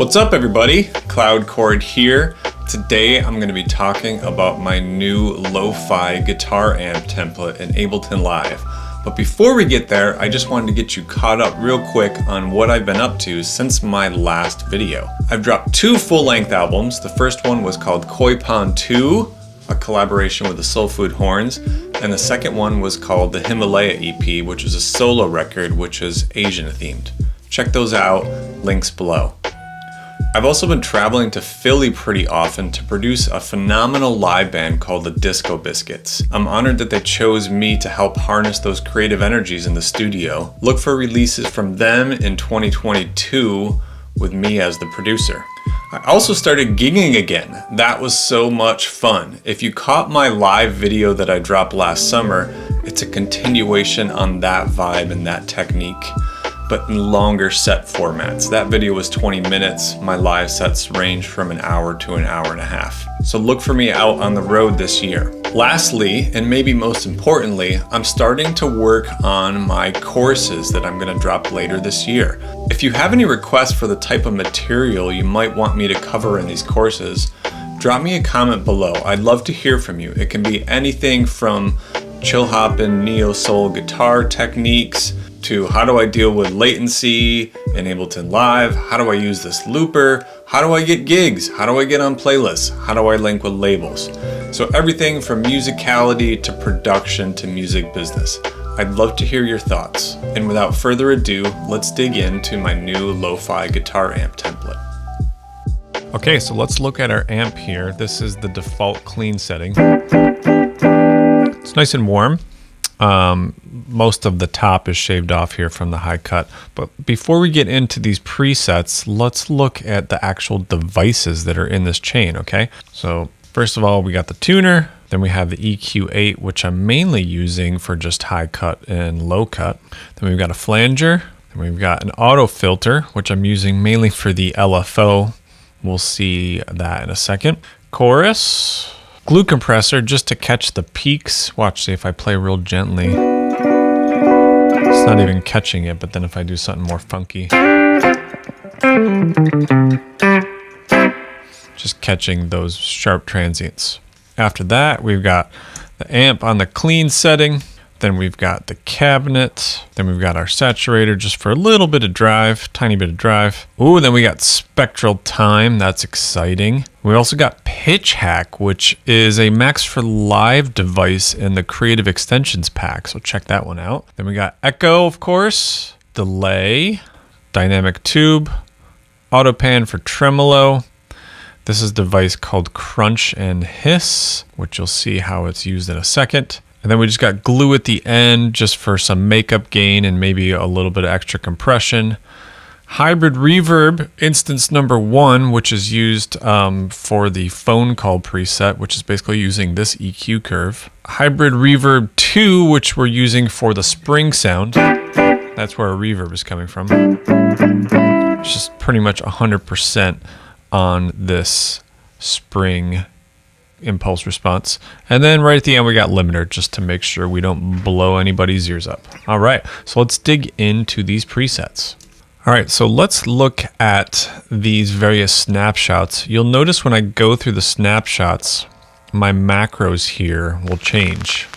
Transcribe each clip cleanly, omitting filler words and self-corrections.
What's up everybody? Cloudchord here. Today I'm going to be talking about my new lo-fi guitar amp template in Ableton Live. But before we get there, I just wanted to get you caught up real quick on what I've been up to since my last video. I've dropped 2 full-length albums. The first one was called Koi Pond 2, a collaboration with the Soul Food Horns, and the second one was called the Himalaya EP, which is a solo record which is Asian themed. Check those out, links below. I've also been traveling to Philly pretty often to produce a phenomenal live band called the Disco Biscuits. I'm honored that they chose me to help harness those creative energies in the studio. Look for releases from them in 2022 with me as the producer. I also started gigging again. That was so much fun. If you caught my live video that I dropped last summer, it's a continuation on that vibe and that technique, but in longer set formats. That video was 20 minutes. My live sets range from an hour to an hour and a half. So look for me out on the road this year. Lastly, and maybe most importantly, I'm starting to work on my courses that I'm gonna drop later this year. If you have any requests for the type of material you might want me to cover in these courses, drop me a comment below. I'd love to hear from you. It can be anything from chill hoppin' neo-soul guitar techniques to how do I deal with latency in Ableton Live? How do I use this looper? How do I get gigs? How do I get on playlists? How do I link with labels? So everything from musicality to production to music business. I'd love to hear your thoughts. And without further ado, let's dig into my new lo-fi guitar amp template. Okay, so let's look at our amp here. This is the default clean setting. It's nice and warm. Most of the top is shaved off here from the high cut. But before we get into these presets, let's look at the actual devices that are in this chain, okay? So first of all, we got the tuner, then we have the EQ8, which I'm mainly using for just high cut and low cut. Then we've got a flanger, then we've got an auto filter, which I'm using mainly for the LFO. We'll see that in a second. Chorus, glue compressor just to catch the peaks. Watch, see if I play real gently. It's not even catching it, but then if I do something more funky, just catching those sharp transients. After that, we've got the amp on the clean setting. Then we've got the cabinet. Then we've got our saturator just for a little bit of drive, tiny bit of drive. Ooh, then we got Spectral Time. That's exciting. We also got Pitch Hack, which is a Max for Live device in the Creative Extensions pack. So check that one out. Then we got Echo, of course, Delay, Dynamic Tube, Auto Pan for Tremolo. This is a device called Crunch and Hiss, which you'll see how it's used in a second. And then we just got glue at the end just for some makeup gain and maybe a little bit of extra compression. Hybrid reverb, instance number 1, which is used for the phone call preset, which is basically using this EQ curve. Hybrid reverb 2, which we're using for the spring sound. That's where our reverb is coming from. It's just pretty much 100% on this spring impulse response. And then right at the end we got limiter just to make sure we don't blow anybody's ears up. All right, so let's dig into these presets. All right, so let's look at these various snapshots. You'll notice when I go through the snapshots, my macros here will change,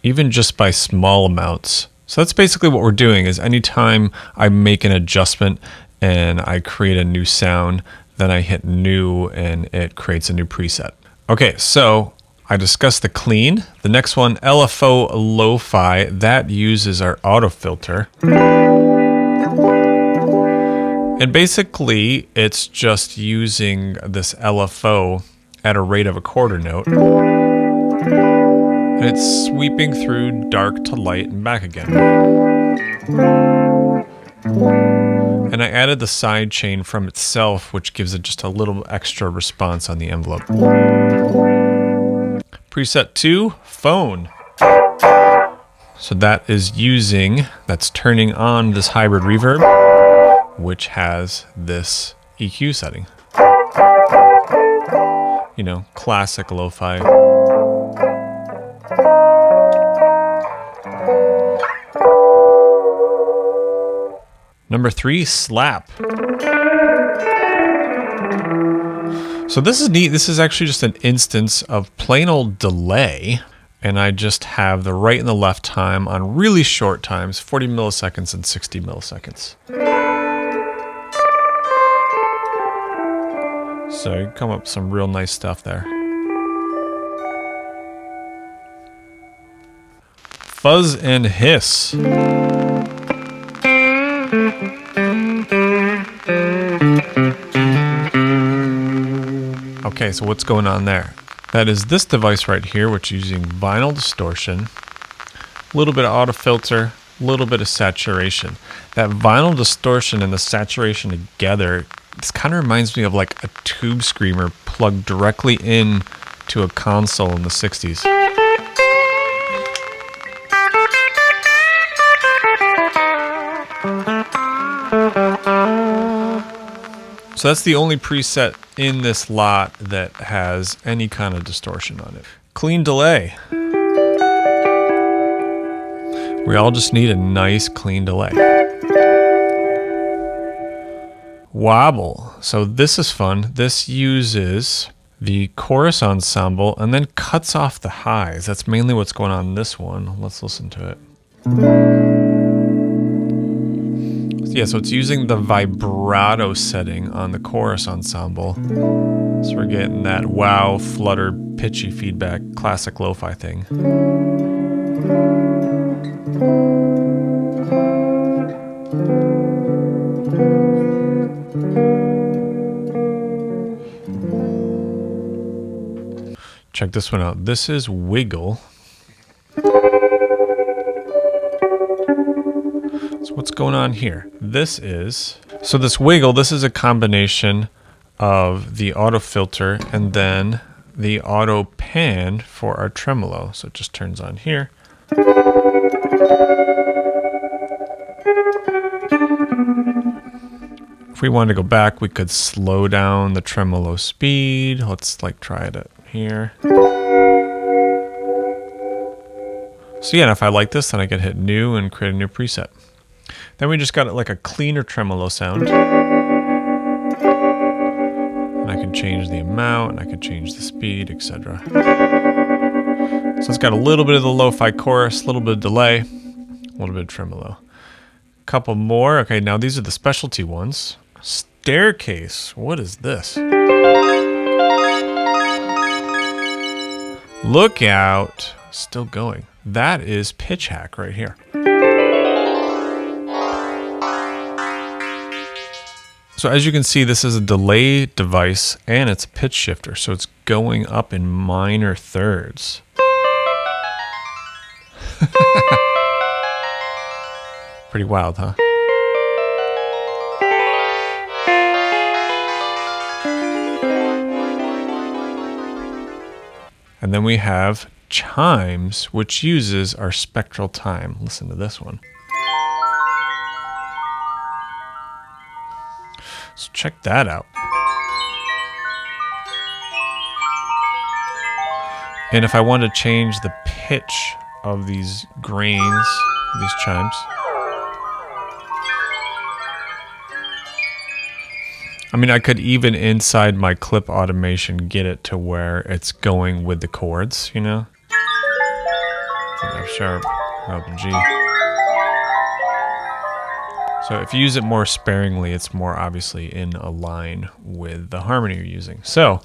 even just by small amounts. So that's basically what we're doing is anytime I make an adjustment and I create a new sound, then I hit new and it creates a new preset. Okay, so I discussed the clean. The next one, LFO Lo-Fi, that uses our auto filter. And basically, it's just using this LFO at a rate of a quarter note. And it's sweeping through dark to light and back again. And I added the side chain from itself, which gives it just a little extra response on the envelope. Preset 2, phone. So that is that's turning on this hybrid reverb, which has this EQ setting. You know, classic lo-fi. Number 3, slap. So this is neat. This is actually just an instance of plain old delay. And I just have the right and the left time on really short times, 40 milliseconds and 60 milliseconds. So you come up with some real nice stuff there. Fuzz and hiss. Okay, so what's going on there? That is this device right here, which is using vinyl distortion, a little bit of auto filter, a little bit of saturation. That vinyl distortion and the saturation together, this kind of reminds me of like a tube screamer plugged directly in to a console in the 60s. So that's the only preset in this lot that has any kind of distortion on it. Clean delay. We all just need a nice clean delay. Wobble. So this is fun. This uses the chorus ensemble and then cuts off the highs. That's mainly what's going on in this one. Let's listen to it. Yeah, so it's using the vibrato setting on the chorus ensemble. So we're getting that wow, flutter, pitchy feedback, classic lo-fi thing. Check this one out. This is Wiggle. So what's going on here? This Wiggle, this is a combination of the auto filter and then the auto pan for our tremolo. So it just turns on here. If we wanted to go back, we could slow down the tremolo speed. Let's like try it here. So yeah, and if I like this, then I can hit new and create a new preset. Then we just got like a cleaner tremolo sound. And I can change the amount, and I can change the speed, etc. So it's got a little bit of the lo-fi chorus, a little bit of delay, a little bit of tremolo. A couple more. Okay, now these are the specialty ones. Staircase. What is this? Look out. Still going. That is pitch hack right here. So as you can see, this is a delay device and it's a pitch shifter. So it's going up in minor thirds. Pretty wild, huh? And then we have chimes, which uses our spectral time. Listen to this one. So check that out. And if I want to change the pitch of these grains, these chimes, I mean, I could even inside my clip automation get it to where it's going with the chords, you know? F sharp, up G. So if you use it more sparingly, it's more obviously in a line with the harmony you're using. So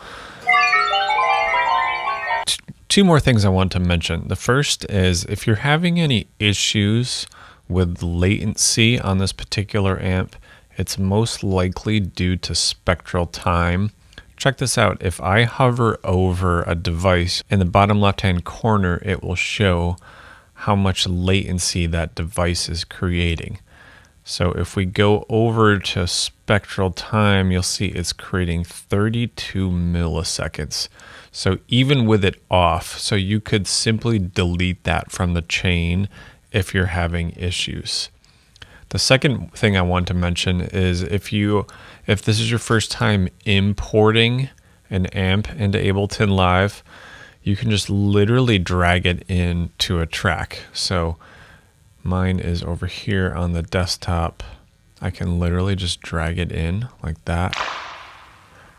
two more things I want to mention. The first is if you're having any issues with latency on this particular amp, it's most likely due to spectral time. Check this out. If I hover over a device in the bottom left-hand corner, it will show how much latency that device is creating. So if we go over to spectral time, you'll see it's creating 32 milliseconds. So even with it off, so you could simply delete that from the chain if you're having issues. The second thing I want to mention is if this is your first time importing an amp into Ableton Live, you can just literally drag it into a track. So mine is over here on the desktop. I can literally just drag it in like that.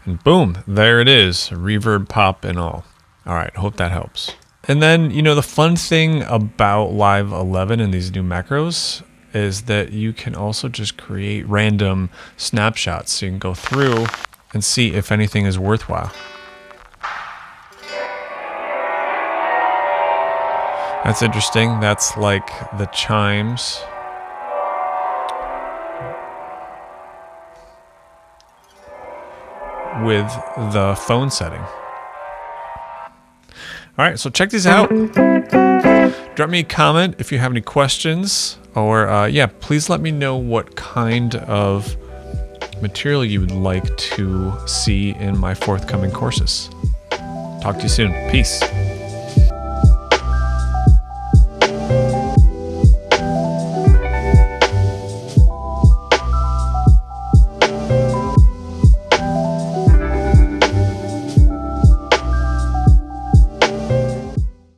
And boom, there it is, reverb, pop, and all. All right, hope that helps. And then, you know, the fun thing about Live 11 and these new macros is that you can also just create random snapshots. So you can go through and see if anything is worthwhile. That's interesting. That's like the chimes. With the phone setting. All right, so check these out. Drop me a comment if you have any questions, or yeah, please let me know what kind of material you would like to see in my forthcoming courses. Talk to you soon. Peace.